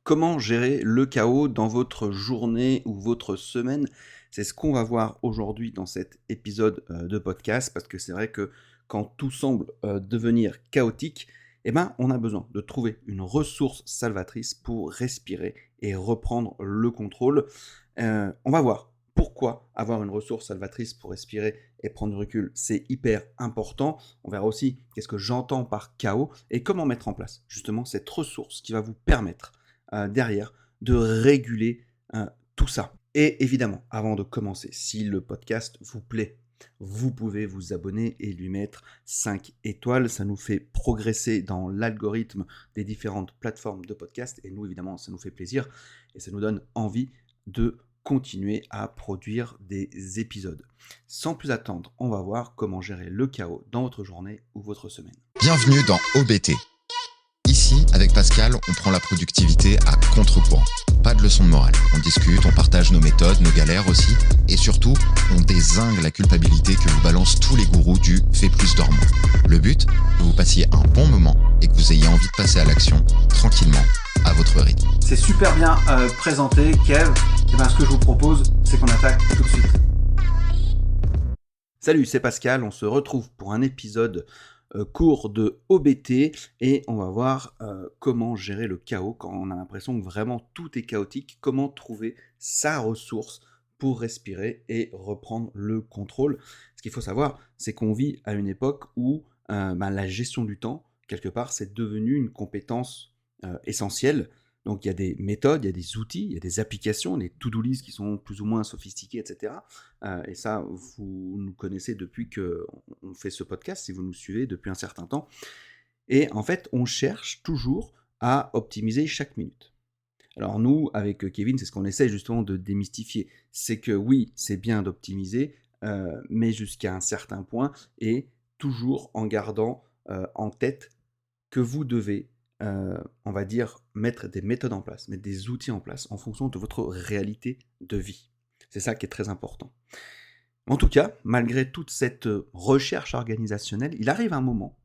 Comment gérer le chaos dans votre journée ou votre semaine? C'est ce qu'on va voir aujourd'hui dans cet épisode, de podcast parce que c'est vrai que quand tout semble, devenir chaotique eh ben, on a besoin de trouver une ressource salvatrice pour respirer et reprendre le contrôle. On va voir pourquoi avoir une ressource salvatrice pour respirer et prendre du recul, c'est hyper important. On verra aussi qu'est-ce que j'entends par chaos et comment mettre en place justement cette ressource qui va vous permettre derrière de réguler tout ça. Et évidemment, avant de commencer, si le podcast vous plaît, vous pouvez vous abonner et lui mettre 5 étoiles. Ça nous fait progresser dans l'algorithme des différentes plateformes de podcast. Et nous, évidemment, ça nous fait plaisir et ça nous donne envie de continuer à produire des épisodes. Sans plus attendre, on va voir comment gérer le chaos dans votre journée ou votre semaine. Bienvenue dans OBT. Ici, avec Pascal, on prend la productivité à contre-courant. Pas de leçon de morale. On discute, on partage nos méthodes, nos galères aussi. Et surtout, on dézingue la culpabilité que vous balancent tous les gourous du « fais plus dors moins ». Le but, que vous passiez un bon moment et que vous ayez envie de passer à l'action tranquillement, à votre rythme. C'est super bien présenté, Kev. Et ben, ce que je vous propose, c'est qu'on attaque tout de suite. Salut, c'est Pascal. On se retrouve pour un épisode cours de OBT et on va voir comment gérer le chaos quand on a l'impression que vraiment tout est chaotique, comment trouver sa ressource pour respirer et reprendre le contrôle. Ce qu'il faut savoir, c'est qu'on vit à une époque où la gestion du temps, quelque part, c'est devenu une compétence essentielle. Donc il y a des méthodes, il y a des outils, il y a des applications, des to-do lists qui sont plus ou moins sophistiquées, etc. Et ça, vous nous connaissez depuis qu'on fait ce podcast, si vous nous suivez depuis un certain temps. Et en fait, on cherche toujours à optimiser chaque minute. Alors nous, avec Kevin, c'est ce qu'on essaie justement de démystifier. C'est que oui, c'est bien d'optimiser, mais jusqu'à un certain point, et toujours en gardant en tête que vous devez on va dire, mettre des méthodes en place, mettre des outils en place en fonction de votre réalité de vie. C'est ça qui est très important. En tout cas, malgré toute cette recherche organisationnelle, il arrive un moment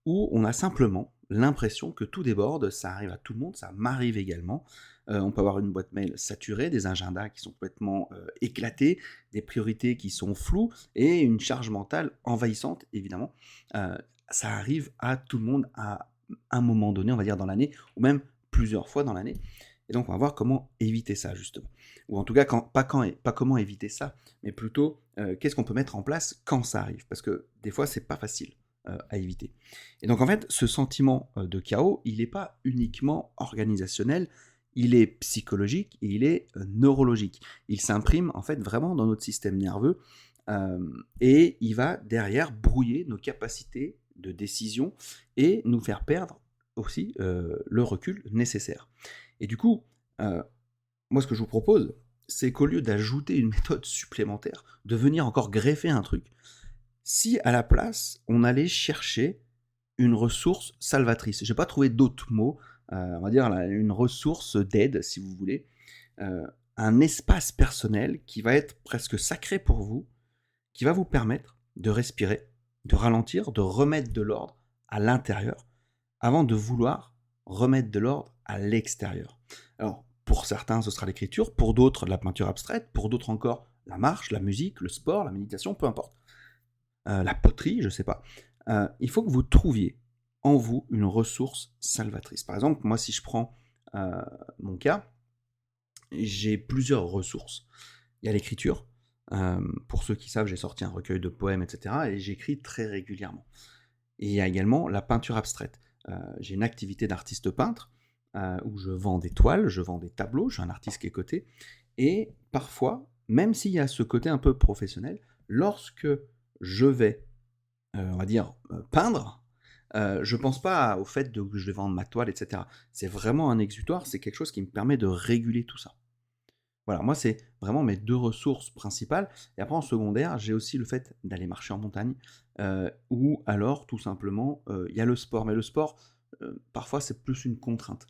où on a simplement l'impression que tout déborde, ça arrive à tout le monde, ça m'arrive également. On peut avoir une boîte mail saturée, des agendas qui sont complètement éclatés, des priorités qui sont floues et une charge mentale envahissante, évidemment. Ça arrive à tout le monde à un moment donné, on va dire dans l'année, ou même plusieurs fois dans l'année. Et donc, on va voir comment éviter ça, justement. Ou en tout cas, pas comment éviter ça, mais plutôt qu'est-ce qu'on peut mettre en place quand ça arrive. Parce que des fois, c'est pas facile à éviter. Et donc, en fait, ce sentiment de chaos, il n'est pas uniquement organisationnel, il est psychologique et il est neurologique. Il s'imprime, en fait, vraiment dans notre système nerveux et il va derrière brouiller nos capacités de décision et nous faire perdre aussi le recul nécessaire. Et du coup, moi ce que je vous propose, c'est qu'au lieu d'ajouter une méthode supplémentaire, de venir encore greffer un truc, si à la place, on allait chercher une ressource salvatrice, je n'ai pas trouvé d'autres mots, on va dire une ressource d'aide, si vous voulez, un espace personnel qui va être presque sacré pour vous, qui va vous permettre de respirer, de ralentir, de remettre de l'ordre à l'intérieur, avant de vouloir remettre de l'ordre à l'extérieur. Alors, pour certains, ce sera l'écriture, pour d'autres, la peinture abstraite, pour d'autres encore, la marche, la musique, le sport, la méditation, peu importe. La poterie, je ne sais pas. Il faut que vous trouviez en vous une ressource salvatrice. Par exemple, moi, si je prends mon cas, j'ai plusieurs ressources. Il y a l'écriture. Pour ceux qui savent, j'ai sorti un recueil de poèmes, etc. et j'écris très régulièrement. Et il y a également la peinture abstraite. J'ai une activité d'artiste peintre où je vends des toiles, je vends des tableaux, je suis un artiste qui est coté. Et parfois, même s'il y a ce côté un peu professionnel, lorsque je vais, on va dire, peindre, je ne pense pas au fait que je vais vendre ma toile, etc. C'est vraiment un exutoire, c'est quelque chose qui me permet de réguler tout ça. Voilà, moi, c'est vraiment mes 2 ressources principales. Et après, en secondaire, j'ai aussi le fait d'aller marcher en montagne, ou alors, tout simplement, il y a le sport. Mais le sport, parfois, c'est plus une contrainte.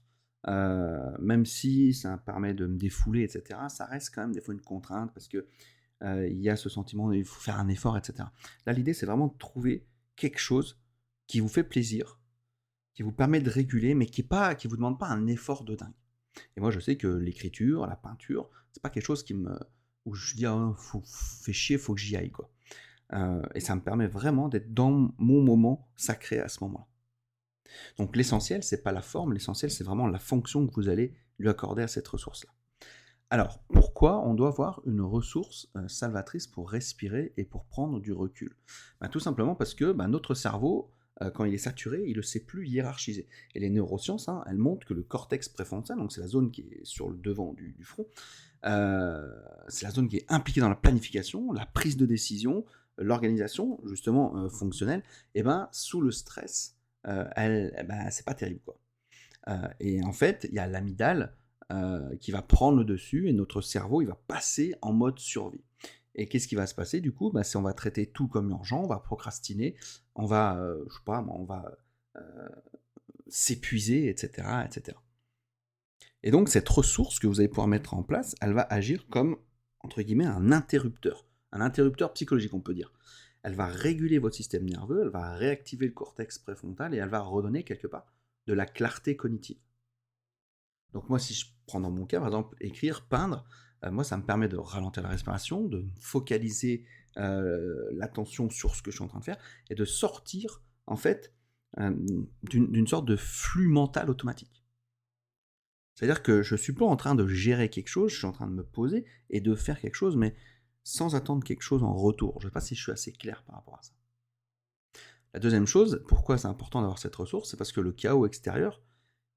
Même si ça permet de me défouler, etc., ça reste quand même des fois une contrainte parce que il y a ce sentiment il faut faire un effort, etc. Là, l'idée, c'est vraiment de trouver quelque chose qui vous fait plaisir, qui vous permet de réguler, mais qui vous demande pas un effort de dingue. Et moi, je sais que l'écriture, la peinture, c'est pas quelque chose où je dis: «Ah, fait chier, faut que j'y aille, quoi». Et ça me permet vraiment d'être dans mon moment sacré à ce moment-là. Donc l'essentiel, c'est pas la forme, l'essentiel, c'est vraiment la fonction que vous allez lui accorder à cette ressource-là. Alors, pourquoi on doit avoir une ressource salvatrice pour respirer et pour prendre du recul? Tout simplement parce que notre cerveau, quand il est saturé, il ne sait plus hiérarchiser. Et les neurosciences, elles montrent que le cortex préfrontal, donc c'est la zone qui est sur le devant du front, c'est la zone qui est impliquée dans la planification, la prise de décision, l'organisation, justement fonctionnelle, et sous le stress, c'est pas terrible, quoi. Et en fait, il y a l'amygdale qui va prendre le dessus et notre cerveau, il va passer en mode survie. Et qu'est-ce qui va se passer du coup? C'est on va traiter tout comme urgent, on va procrastiner, on va, je sais pas, on va s'épuiser, etc., etc. Et donc cette ressource que vous allez pouvoir mettre en place, elle va agir comme, entre guillemets, un interrupteur psychologique, on peut dire. Elle va réguler votre système nerveux, elle va réactiver le cortex préfrontal et elle va redonner quelque part de la clarté cognitive. Donc moi, si je prends dans mon cas, par exemple, écrire, peindre, moi, ça me permet de ralentir la respiration, de focaliser l'attention sur ce que je suis en train de faire et de sortir, en fait, d'une sorte de flux mental automatique. C'est-à-dire que je ne suis pas en train de gérer quelque chose, je suis en train de me poser et de faire quelque chose, mais sans attendre quelque chose en retour. Je ne sais pas si je suis assez clair par rapport à ça. La deuxième chose, pourquoi c'est important d'avoir cette ressource, c'est parce que le chaos extérieur,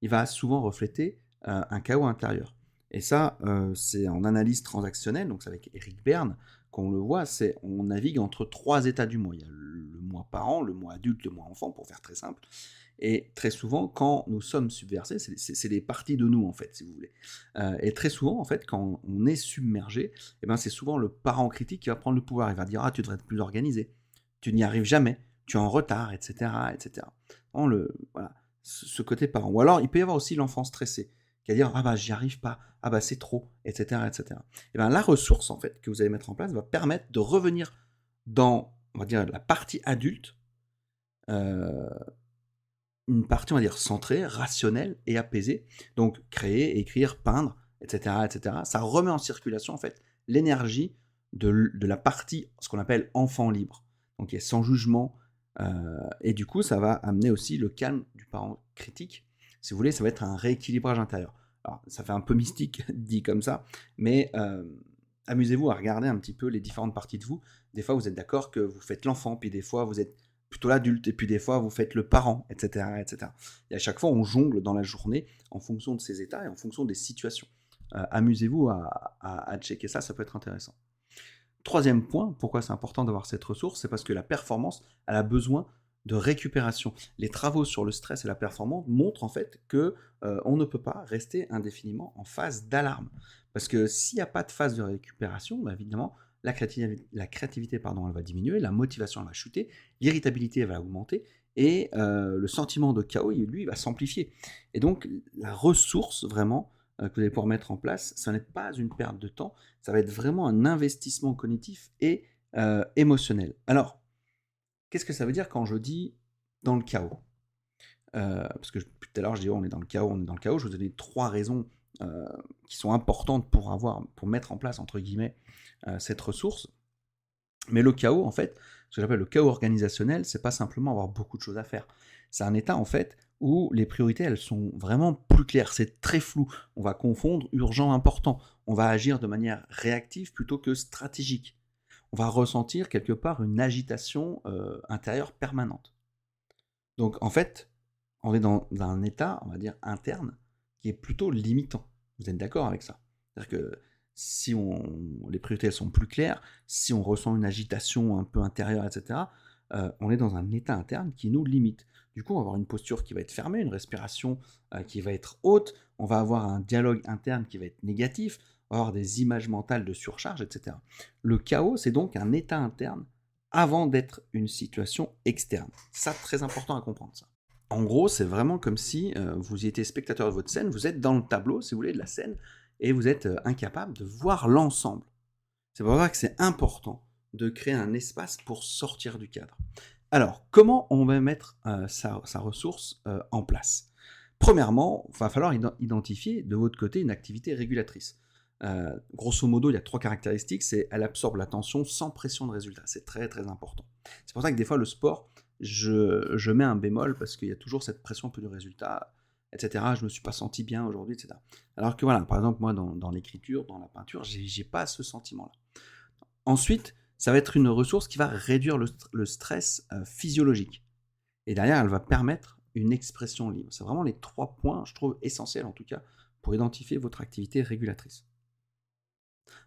il va souvent refléter un chaos intérieur. Et ça, c'est en analyse transactionnelle, donc c'est avec Eric Berne qu'on le voit, on navigue entre 3 états du moi. Il y a le moi parent, le moi adulte, le moi enfant, pour faire très simple. Et très souvent, quand nous sommes subversés, c'est des parties de nous, en fait, si vous voulez. Et très souvent, en fait, quand on est submergé, c'est souvent le parent critique qui va prendre le pouvoir. Il va dire « Ah, tu devrais être plus organisé, tu n'y arrives jamais, tu es en retard, etc. etc. » Voilà, ce côté parent. Ou alors, il peut y avoir aussi l'enfant stressé, qui va dire « Ah j'y arrive pas, c'est trop, etc. etc. » Et la ressource, en fait, que vous allez mettre en place va permettre de revenir dans, on va dire, la partie adulte, une partie, on va dire, centrée, rationnelle et apaisée. Donc, créer, écrire, peindre, etc., etc. Ça remet en circulation, en fait, l'énergie de la partie, ce qu'on appelle enfant libre. Donc, qui est sans jugement. Et du coup, ça va amener aussi le calme du parent critique. Si vous voulez, ça va être un rééquilibrage intérieur. Alors, ça fait un peu mystique, dit comme ça, mais amusez-vous à regarder un petit peu les différentes parties de vous. Des fois, vous êtes d'accord que vous faites l'enfant, puis des fois, vous êtes plutôt l'adulte, et puis des fois, vous faites le parent, etc., etc. Et à chaque fois, on jongle dans la journée en fonction de ces états et en fonction des situations. Amusez-vous à checker ça, ça peut être intéressant. Troisième point, pourquoi c'est important d'avoir cette ressource, c'est parce que la performance, elle a besoin de récupération. Les travaux sur le stress et la performance montrent en fait que on ne peut pas rester indéfiniment en phase d'alarme. Parce que s'il n'y a pas de phase de récupération, évidemment, la créativité elle va diminuer, la motivation elle va chuter, l'irritabilité elle va augmenter, et le sentiment de chaos, lui, il va s'amplifier. Et donc, la ressource, vraiment, que vous allez pouvoir mettre en place, ce n'est pas une perte de temps, ça va être vraiment un investissement cognitif et émotionnel. Alors, qu'est-ce que ça veut dire quand je dis dans le chaos? Parce que tout à l'heure, je dis on est dans le chaos, je vous ai donné 3 raisons qui sont importantes pour mettre en place, entre guillemets, cette ressource. Mais le chaos, en fait, ce que j'appelle le chaos organisationnel, c'est pas simplement avoir beaucoup de choses à faire. C'est un état, en fait, où les priorités, elles sont vraiment plus claires. C'est très flou. On va confondre urgent, important. On va agir de manière réactive plutôt que stratégique. On va ressentir quelque part une agitation intérieure permanente. Donc, en fait, on est dans un état, on va dire, interne, qui est plutôt limitant. Vous êtes d'accord avec ça? C'est-à-dire que si les priorités elles sont plus claires, si on ressent une agitation un peu intérieure, etc., on est dans un état interne qui nous limite. Du coup, on va avoir une posture qui va être fermée, une respiration qui va être haute, on va avoir un dialogue interne qui va être négatif, on va avoir des images mentales de surcharge, etc. Le chaos, c'est donc un état interne avant d'être une situation externe. C'est ça, très important à comprendre ça. En gros, c'est vraiment comme si vous étiez spectateur de votre scène, vous êtes dans le tableau, si vous voulez, de la scène, et vous êtes incapable de voir l'ensemble. C'est pour ça que c'est important de créer un espace pour sortir du cadre. Alors, comment on va mettre sa ressource en place? Premièrement, il va falloir identifier de votre côté une activité régulatrice. Grosso modo, il y a 3 caractéristiques, c'est elle absorbe l'attention sans pression de résultat. C'est très très important. C'est pour ça que des fois le sport, je mets un bémol parce qu'il y a toujours cette pression un peu du résultat, etc. Je me suis pas senti bien aujourd'hui, etc. Alors que voilà, par exemple moi dans l'écriture, dans la peinture, j'ai pas ce sentiment-là. Ensuite, ça va être une ressource qui va réduire le stress physiologique. Et derrière, elle va permettre une expression libre. C'est vraiment les 3 points, je trouve, essentiels en tout cas, pour identifier votre activité régulatrice.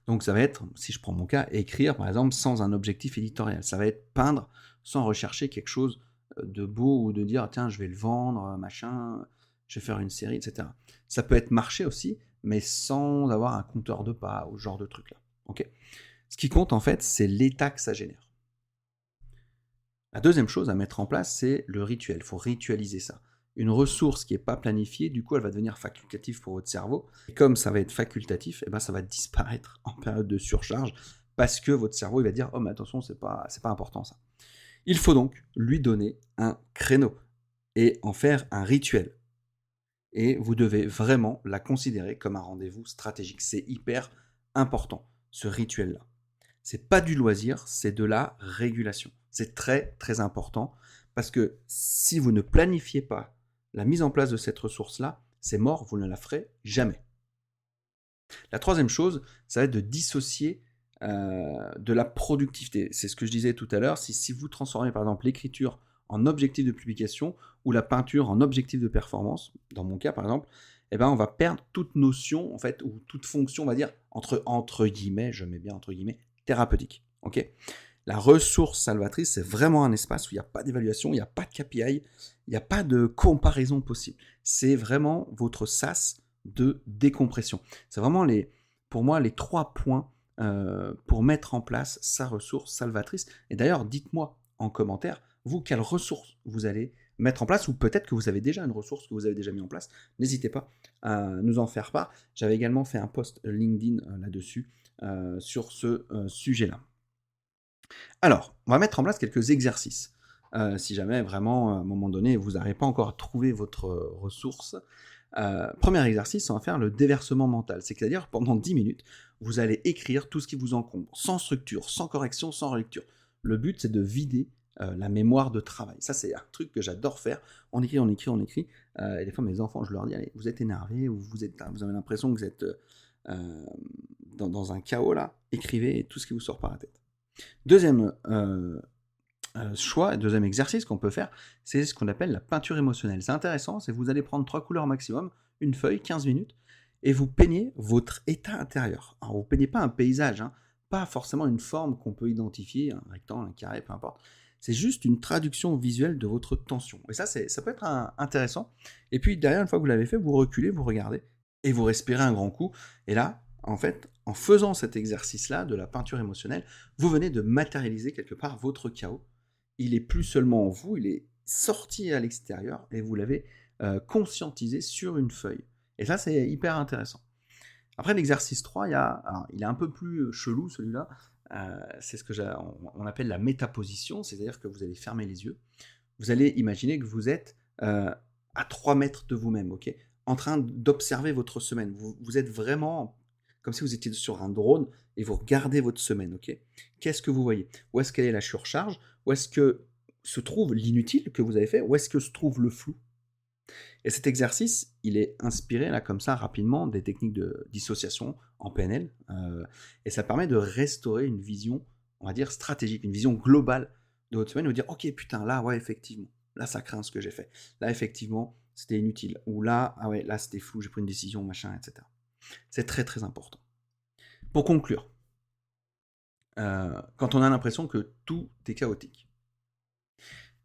Donc ça va être, si je prends mon cas, écrire par exemple sans un objectif éditorial. Ça va être peindre sans rechercher quelque chose de beau ou de dire tiens je vais le vendre, machin, je vais faire une série, etc. Ça peut être marcher aussi, mais sans avoir un compteur de pas ou ce genre de truc là. Okay. Ce qui compte en fait, c'est l'état que ça génère. La deuxième chose à mettre en place, c'est le rituel. Il faut ritualiser ça. Une ressource qui n'est pas planifiée, du coup, elle va devenir facultative pour votre cerveau. Et comme ça va être facultatif, ça va disparaître en période de surcharge parce que votre cerveau il va dire « Oh, mais attention, c'est pas important ça ». Il faut donc lui donner un créneau et en faire un rituel. Et vous devez vraiment la considérer comme un rendez-vous stratégique. C'est hyper important, ce rituel-là. C'est pas du loisir, c'est de la régulation. C'est très, très important parce que si vous ne planifiez pas la mise en place de cette ressource-là, c'est mort, vous ne la ferez jamais. La troisième chose, ça va être de dissocier de la productivité. C'est ce que je disais tout à l'heure. Si vous transformez par exemple l'écriture en objectif de publication ou la peinture en objectif de performance, dans mon cas par exemple, on va perdre toute notion en fait ou toute fonction, on va dire entre guillemets, je mets bien entre guillemets, thérapeutique. Ok ? La ressource salvatrice, c'est vraiment un espace où il n'y a pas d'évaluation, il n'y a pas de KPI, il n'y a pas de comparaison possible. C'est vraiment votre sas de décompression. C'est vraiment pour moi les 3 points pour mettre en place sa ressource salvatrice. Et d'ailleurs, dites-moi en commentaire, vous, quelle ressource vous allez mettre en place, ou peut-être que vous avez déjà une ressource que vous avez déjà mis en place. N'hésitez pas à nous en faire part. J'avais également fait un post LinkedIn là-dessus, sur ce sujet-là. Alors, on va mettre en place quelques exercices. Si jamais vraiment, à un moment donné, vous n'arrivez pas encore à trouver votre ressource, premier exercice, on va faire le déversement mental. C'est-à-dire, pendant 10 minutes, vous allez écrire tout ce qui vous encombre, sans structure, sans correction, sans relecture. Le but, c'est de vider la mémoire de travail. Ça, c'est un truc que j'adore faire. On écrit. Et des fois, mes enfants, je leur dis, allez, vous êtes énervés, ou vous avez l'impression que vous êtes dans un chaos, là. Écrivez tout ce qui vous sort par la tête. Deuxième choix, deuxième exercice qu'on peut faire, c'est ce qu'on appelle la peinture émotionnelle. C'est intéressant, c'est que vous allez prendre 3 couleurs maximum, une feuille, 15 minutes, et vous peignez votre état intérieur. Alors, vous ne peignez pas un paysage, pas forcément une forme qu'on peut identifier, un rectangle, un carré, peu importe. C'est juste une traduction visuelle de votre tension. Et ça peut être intéressant. Et puis, derrière, une fois que vous l'avez fait, vous reculez, vous regardez, et vous respirez un grand coup. Et là, en fait, en faisant cet exercice-là de la peinture émotionnelle, vous venez de matérialiser quelque part votre chaos. Il est plus seulement en vous, il est sorti à l'extérieur et vous l'avez conscientisé sur une feuille. Et ça, c'est hyper intéressant. Après l'exercice 3, il est un peu plus chelou celui-là. C'est ce on appelle la métaposition, c'est-à-dire que vous allez fermer les yeux. Vous allez imaginer que vous êtes à 3 mètres de vous-même, ok, en train d'observer votre semaine. Vous êtes vraiment comme si vous étiez sur un drone et vous regardez votre semaine, ok ? Qu'est-ce que vous voyez ? Où est-ce qu'elle est la surcharge ? Où est-ce que se trouve l'inutile que vous avez fait ? Où est-ce que se trouve le flou ? Et cet exercice, il est inspiré, là, comme ça, rapidement, des techniques de dissociation en PNL, et ça permet de restaurer une vision, on va dire, stratégique, une vision globale de votre semaine, et vous dire, ok, putain, là, ouais, effectivement, là, ça craint ce que j'ai fait. Là, effectivement, c'était inutile. Ou là, ah ouais, là, c'était flou, j'ai pris une décision, machin, etc. C'est très très important. Pour conclure, quand on a l'impression que tout est chaotique,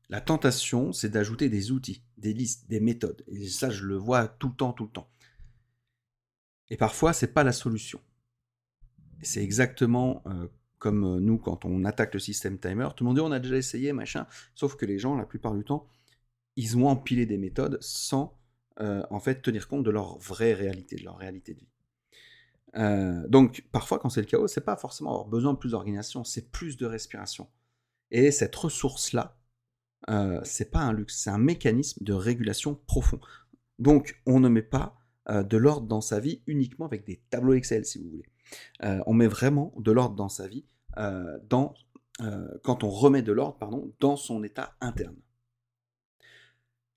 la tentation, c'est d'ajouter des outils, des listes, des méthodes. Et ça, je le vois tout le temps. Et parfois, c'est pas la solution. Et c'est exactement comme nous, quand on attaque le système timer, tout le monde dit on a déjà essayé, machin, sauf que les gens, la plupart du temps, ils ont empilé des méthodes sans en fait tenir compte de leur vraie réalité, de leur réalité de vie. Donc parfois quand c'est le chaos, c'est pas forcément avoir besoin de plus d'organisation, c'est plus de respiration. Et cette ressource-là, c'est pas un luxe, c'est un mécanisme de régulation profond. Donc, on ne met pas de l'ordre dans sa vie uniquement avec des tableaux Excel, si vous voulez. On met vraiment de l'ordre dans sa vie quand on remet de l'ordre dans son état interne.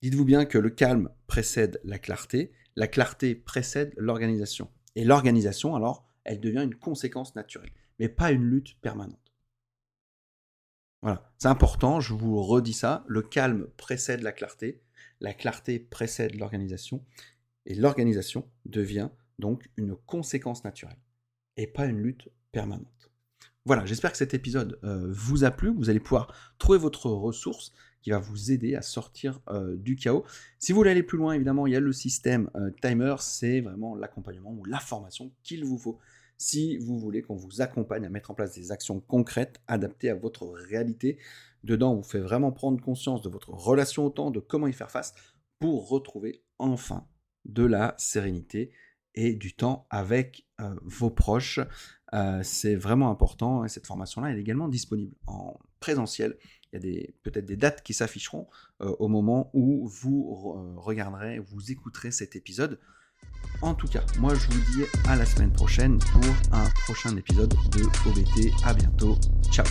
Dites-vous bien que le calme précède la clarté précède l'organisation. Et l'organisation, alors, elle devient une conséquence naturelle, mais pas une lutte permanente. Voilà, c'est important, je vous redis ça, le calme précède la clarté précède l'organisation, et l'organisation devient donc une conséquence naturelle, et pas une lutte permanente. Voilà, j'espère que cet épisode vous a plu, vous allez pouvoir trouver votre ressource qui va vous aider à sortir du chaos. Si vous voulez aller plus loin, évidemment, il y a le système Timer, c'est vraiment l'accompagnement ou la formation qu'il vous faut si vous voulez qu'on vous accompagne à mettre en place des actions concrètes adaptées à votre réalité. Dedans, on vous fait vraiment prendre conscience de votre relation au temps, de comment y faire face pour retrouver enfin de la sérénité et du temps avec vos proches. C'est vraiment important et cette formation-là elle est également disponible en présentiel. Il y a peut-être des dates qui s'afficheront au moment où vous regarderez, vous écouterez cet épisode. En tout cas, moi je vous dis à la semaine prochaine pour un prochain épisode de OBT. À bientôt, ciao.